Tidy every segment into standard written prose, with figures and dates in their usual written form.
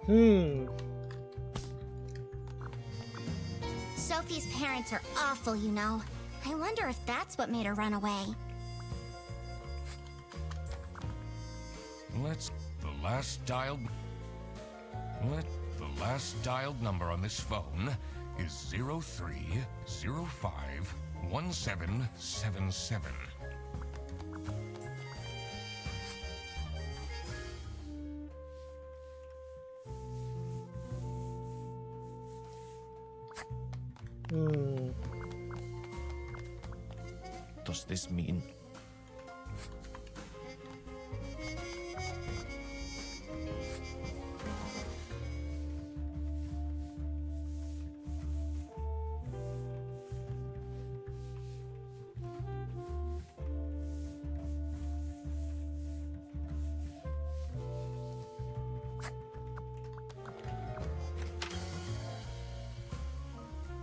Hmm. Sophie's parents are awful, you know. I wonder if that's what made her run away. The last dialed number on this phone is 03051777. Does this mean?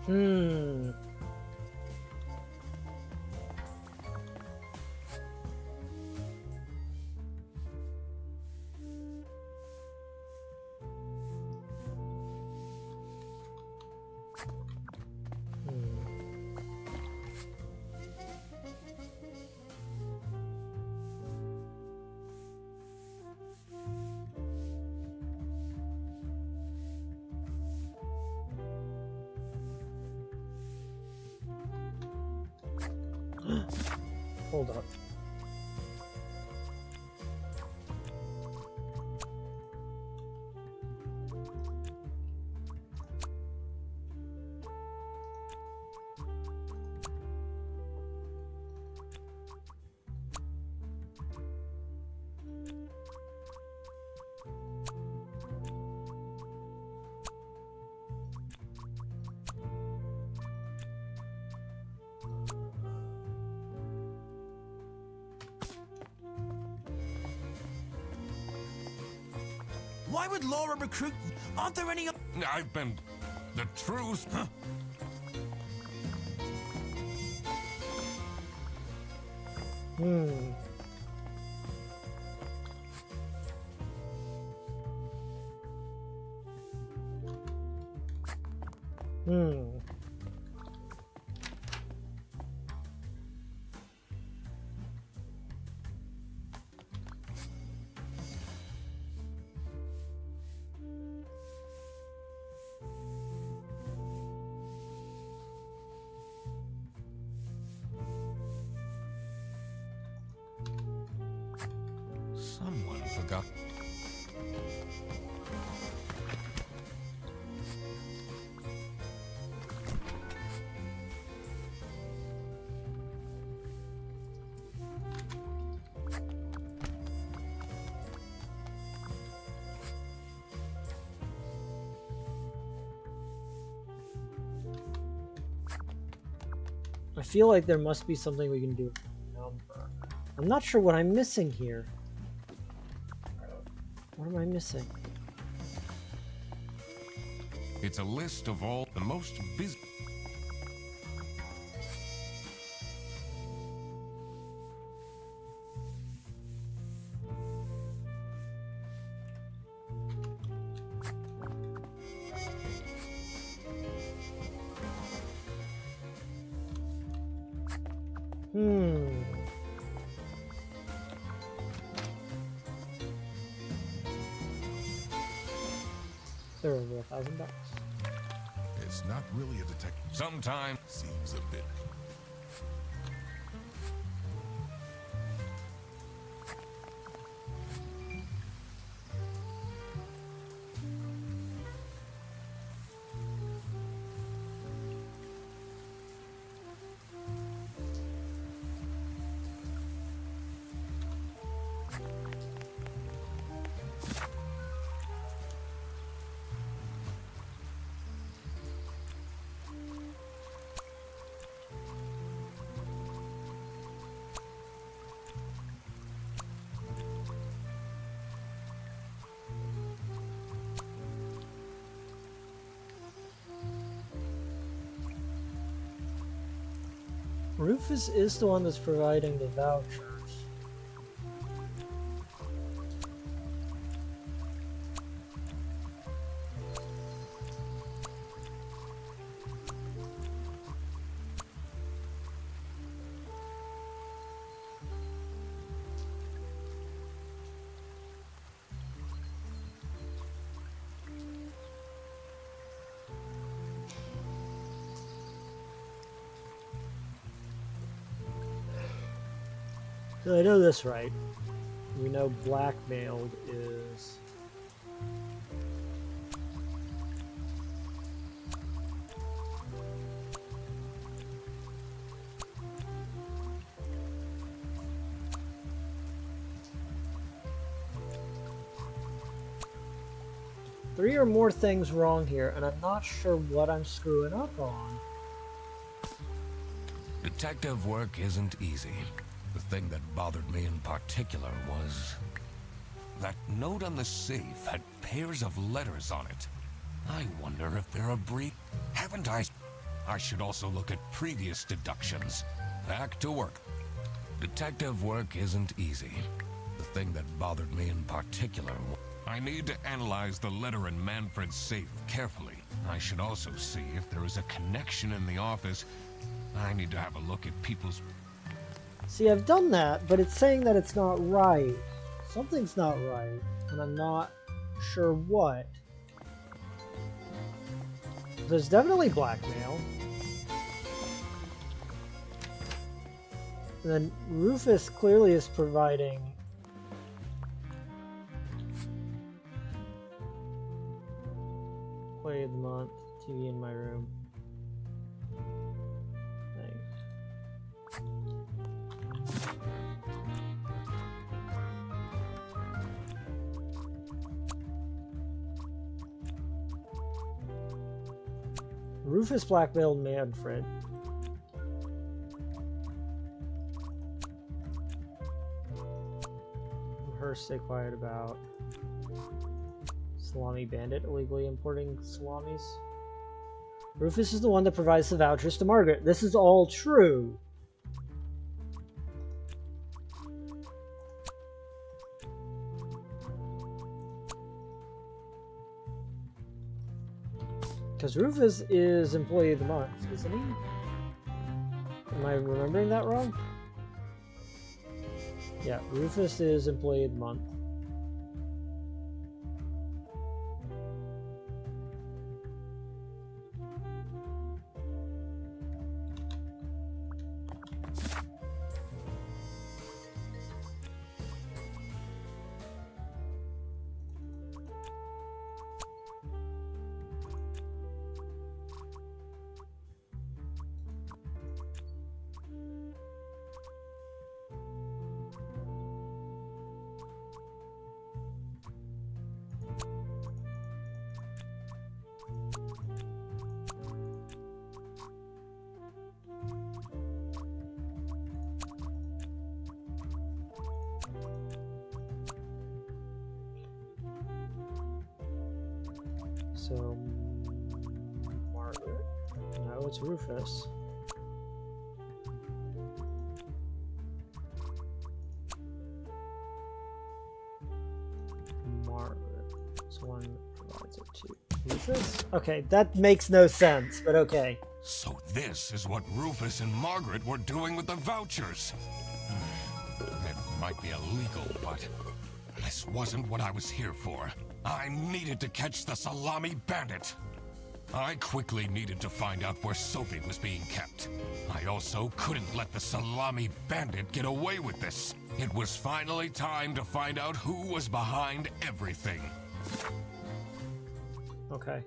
Hmm. Hold on. Why would Laura recruit? Aren't there any? I've been... The truth... Huh? Hmm. Hmm. Someone forgot... I feel like there must be something we can do with the number. I'm not sure what I'm missing here. What am I missing? It's a list of all the most busy... Hmm. They're over $1,000. It's not really a detective. Sometime... Seems a bit. Rufus is the one that's providing the vouchers. I know this right. We know blackmailed is... Three or more things wrong here, and I'm not sure what I'm screwing up on. Detective work isn't easy. The thing that bothered me in particular was... that note on the safe had pairs of letters on it. I wonder if they're a brief... Haven't I... I should also look at previous deductions. Back to work. Detective work isn't easy. The thing that bothered me in particular... I need to analyze the letter in Manfred's safe carefully. I should also see if there is a connection in the office. I need to have a look at people's... See, I've done that, but it's saying that it's not right. Something's not right, and I'm not sure what. There's definitely blackmail. And then Rufus clearly is providing... Play of the month, TV in my room. Thanks. Rufus blackmailed Manfred. Her stay quiet about Salami Bandit illegally importing salamis. Rufus is the one that provides the vouchers to Margaret. This is all true. Because Rufus is Employee of the Month, isn't he? Am I remembering that wrong? Yeah, Rufus is Employee of the Month. So, Margaret. No, it's Rufus. Margaret. This one provides it to Rufus? Okay, that makes no sense, but okay. So this is what Rufus and Margaret were doing with the vouchers. It might be illegal, but this wasn't what I was here for. I needed to catch the Salami Bandit. I quickly needed to find out where Sophie was being kept. I also couldn't let the Salami Bandit get away with this. It was finally time to find out who was behind everything. Okay.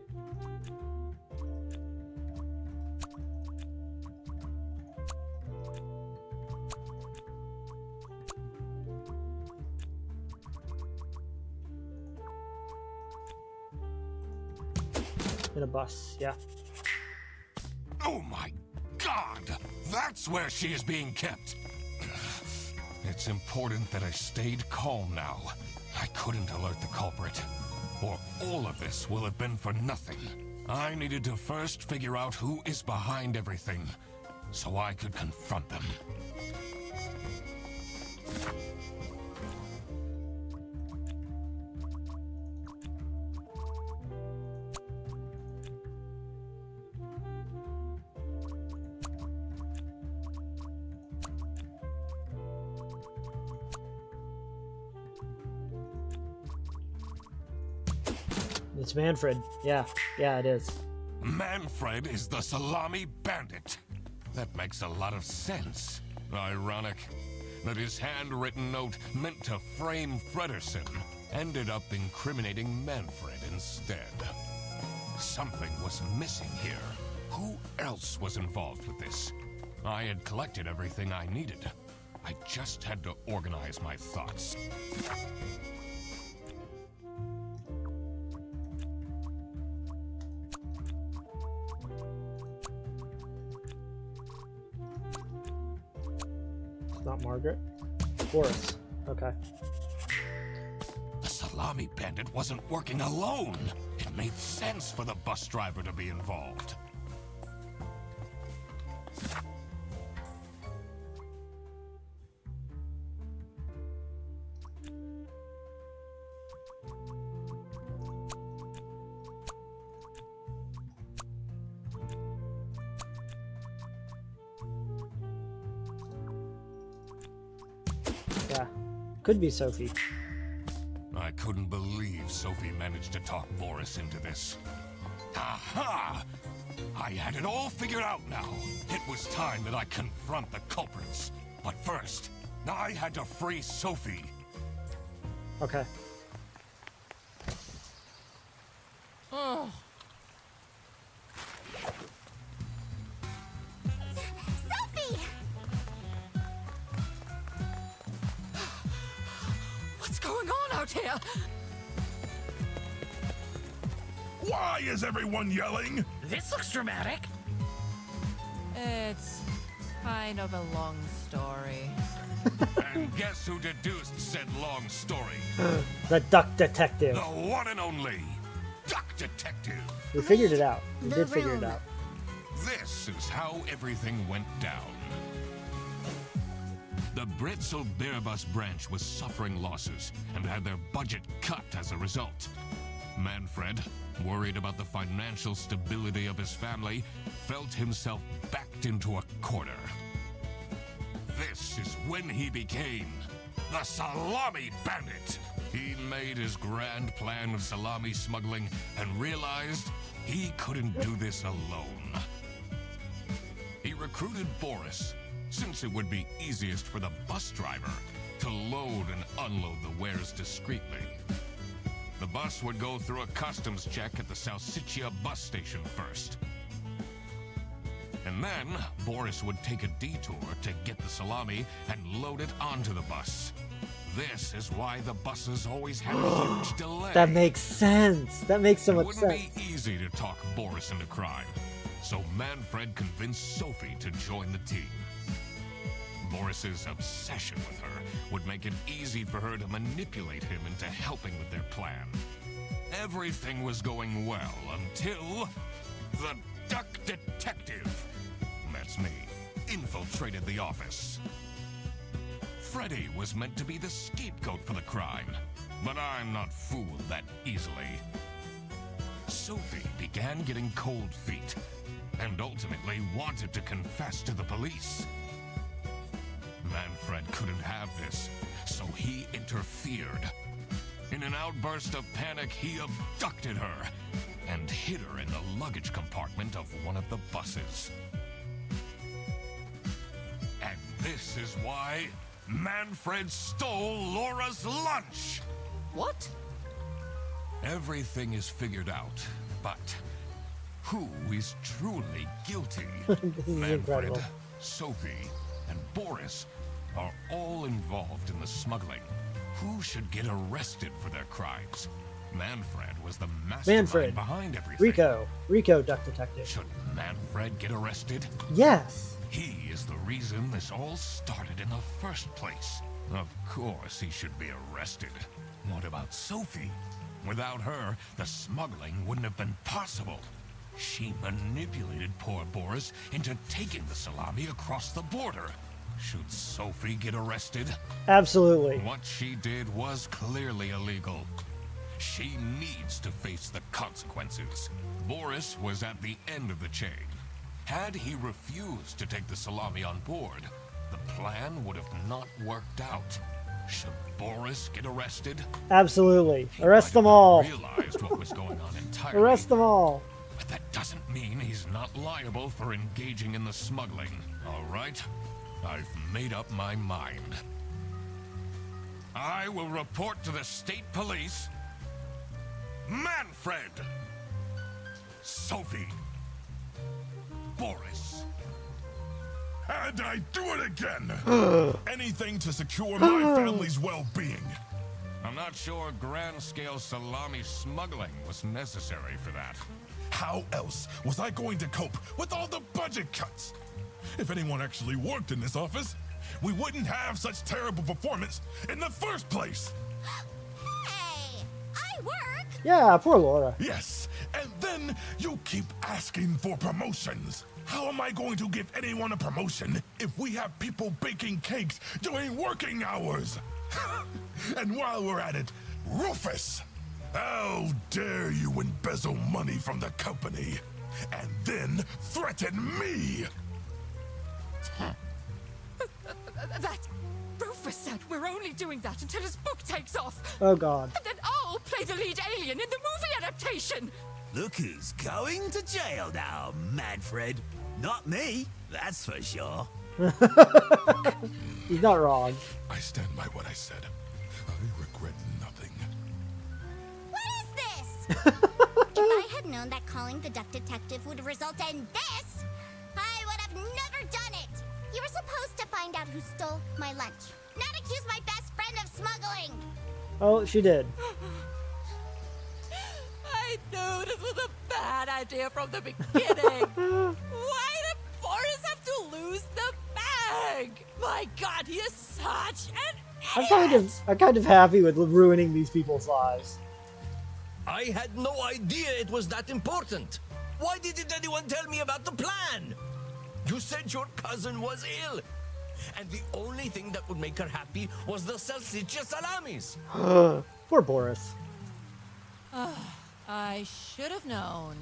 In a bus, yeah. Oh my God! That's where she is being kept! It's important that I stayed calm now. I couldn't alert the culprit, or all of this will have been for nothing. I needed to first figure out who is behind everything, so I could confront them. It's Manfred. Yeah, it is. Manfred is the Salami Bandit. That makes a lot of sense. Ironic. that his handwritten note meant to frame Fredersen ended up incriminating Manfred instead. Something was missing here. Who else was involved with this? I had collected everything I needed. I just had to organize my thoughts. It's not Margaret. Boris. Okay. The salami bandit wasn't working alone. It made sense for the bus driver to be involved. Yeah. Could be Sophie. I couldn't believe Sophie managed to talk Boris into this. Aha! I had it all figured out now. It was time that I confront the culprits. But first, I had to free Sophie. Okay. Oh, Sophie! what's going on out here? Why is everyone yelling? This looks dramatic. It's kind of a long story. And guess who deduced said long story? The Duck Detective. The one and only Duck Detective. We figured it out. We The did figure it room. out. This is how everything went down. The Britzel Bearbus branch was suffering losses and had their budget cut as a result. Manfred, worried about the financial stability of his family, felt himself backed into a corner. This is when he became the Salami Bandit. He made his grand plan of salami smuggling and realized he couldn't do this alone. He recruited Boris, since it would be easiest for the bus driver to load and unload the wares discreetly. The bus would go through a customs check at the Salsiccia bus station first. And then Boris would take a detour to get the salami and load it onto the bus. This is why the buses always had a huge delay. That makes sense. That makes so It much wouldn't sense. be easy to talk Boris into crime, so Manfred convinced Sophie to join the team. Boris's obsession with her would make it easy for her to manipulate him into helping with their plan. Everything was going well until the Duck Detective, that's me, infiltrated the office. Freddy was meant to be the scapegoat for the crime, but I'm not fooled that easily. Sophie began getting cold feet and ultimately wanted to confess to the police. Manfred couldn't have this, so he interfered. In an outburst of panic, he abducted her and hid her in the luggage compartment of one of the buses. And this is why Manfred stole Laura's lunch! What? Everything is figured out, but who is truly guilty? This is incredible. Sophie, and Boris are all involved in the smuggling. Who should get arrested for their crimes? Manfred was the mastermind Manfred. behind everything. Rico, Duck Detective. Should Manfred get arrested? Yes. He is the reason this all started in the first place. Of course he should be arrested. What about Sophie? Without her, the smuggling wouldn't have been possible. She manipulated poor Boris into taking the salami across the border. Should Sophie get arrested? Absolutely. What she did was clearly illegal. She needs to face the consequences. Boris was at the end of the chain. Had he refused to take the salami on board, the plan would have not worked out. Should Boris get arrested? Absolutely. He Arrest might them have all. Realized what was going on entirely. Arrest them all. But that doesn't mean he's not liable for engaging in the smuggling, all right? I've made up my mind. I will report to the state police. Manfred! Sophie! Boris! And I do it again! Anything to secure my family's well-being. I'm not sure grand-scale salami smuggling was necessary for that. How else was I going to cope with all the budget cuts? If anyone actually worked in this office, we wouldn't have such terrible performance in the first place. Hey, I work. Yeah, poor Laura. Yes, and then you keep asking for promotions. How am I going to give anyone a promotion if we have people baking cakes during working hours? And while we're at it, Rufus! How dare you embezzle money from the company and then threaten me? That's... Rufus said we're only doing that until his book takes off. Oh god. And then I'll play the lead alien in the movie adaptation. Look who's going to jail now, Manfred. Not me, that's for sure. He's not wrong. I stand by what I said. I regret nothing. What is this? If I had known that calling the duck detective would result in this, I would have never done it. You were supposed to find out who stole my lunch, not accuse my best friend of smuggling. Oh, she did. I knew this was a bad idea from the beginning. Why did Boris have to lose the bag? My god, he is such an idiot! I'm kind of happy with ruining these people's lives. I had no idea it was that important. Why didn't anyone tell me about the plan? You said your cousin was ill, and the only thing that would make her happy was the salsiccia salamis. Poor Boris. I should have known.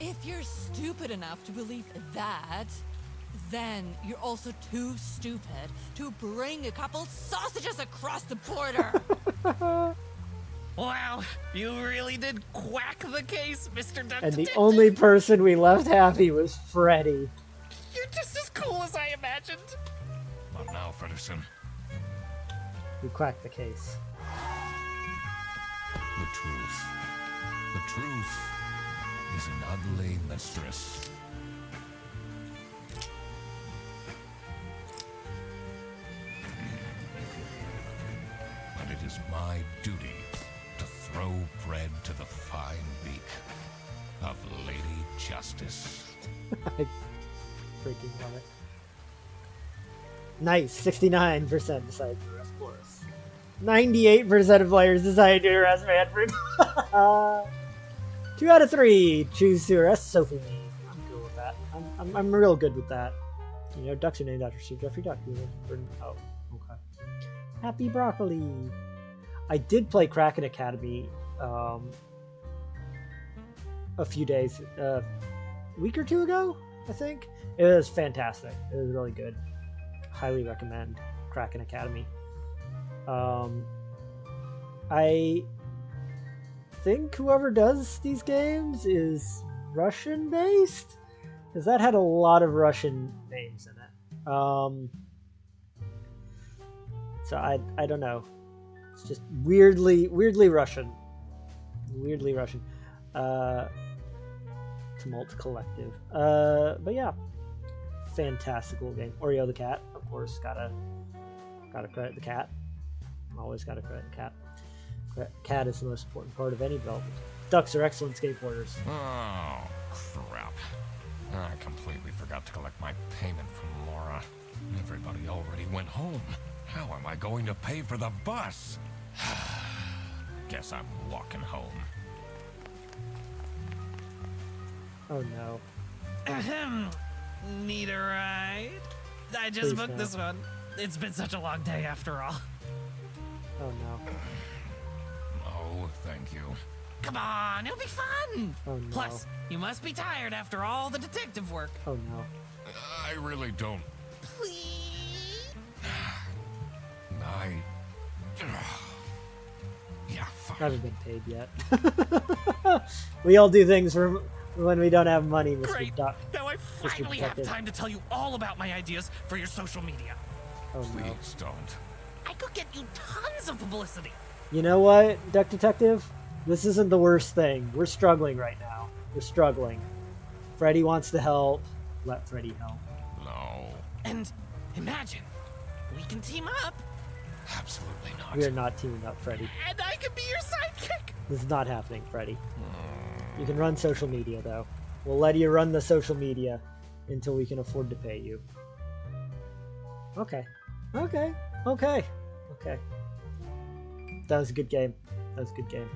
If you're stupid enough to believe that, then you're also too stupid to bring a couple sausages across the border. Wow, you really did quack the case, Mr. Duck And the Detective. only person we left happy was Freddy. You're just as cool as I imagined. Not now, Fredderson. We cracked the case. The truth. The truth is an ugly mistress. But it is my duty to throw bread to the fine beak of Lady Justice. I freaking love it. Nice, 69% decided to arrest Boris. 98% of players decided to arrest Manfred. 2 out of 3 choose to arrest Sophie. I'm good with that. I'm real good with that. You know, ducks are named after Sir Jeffrey Duck. Oh, okay. Happy broccoli. I did play Kraken Academy a few days, week or two ago, I think. It was fantastic. It was really good. Highly recommend Kraken Academy. I think whoever does these games is Russian based, because that had a lot of Russian names in it. So I don't know. It's just weirdly Russian. Weirdly Russian. Tumult Collective. But yeah, fantastical game. Oreo the cat, of course. Gotta credit the cat. Always gotta credit the cat. Cat is the most important part of any development. Ducks are excellent skateboarders. Oh, crap. I completely forgot to collect my payment from Laura. Everybody already went home. How am I going to pay for the bus? Guess I'm walking home. Oh no. Ahem. Need a ride? I just Please booked no. this one. It's been such a long day after all. Oh no. No, thank you. Come on, it'll be fun. Oh no. Plus, you must be tired after all the detective work. Oh no. I really don't. Please? Yeah, I fine. haven't been paid yet. We all do things for when we don't have money, Mr. Great. Duck. Now I finally have Detective. time to tell you all about my ideas for your social media. Oh no. Please don't. I could get you tons of publicity. You know what, Duck Detective? This isn't the worst thing. We're struggling right now. We're struggling. Freddy wants to help. Let Freddy help. No. And imagine, we can team up, Absolutely not. We are not teaming up, Freddy. and I can be your sidekick. This is not happening, Freddy. You can run social media, though. We'll let you run the social media until we can afford to pay you. Okay. Okay. Okay. Okay. That was a good game. That was a good game.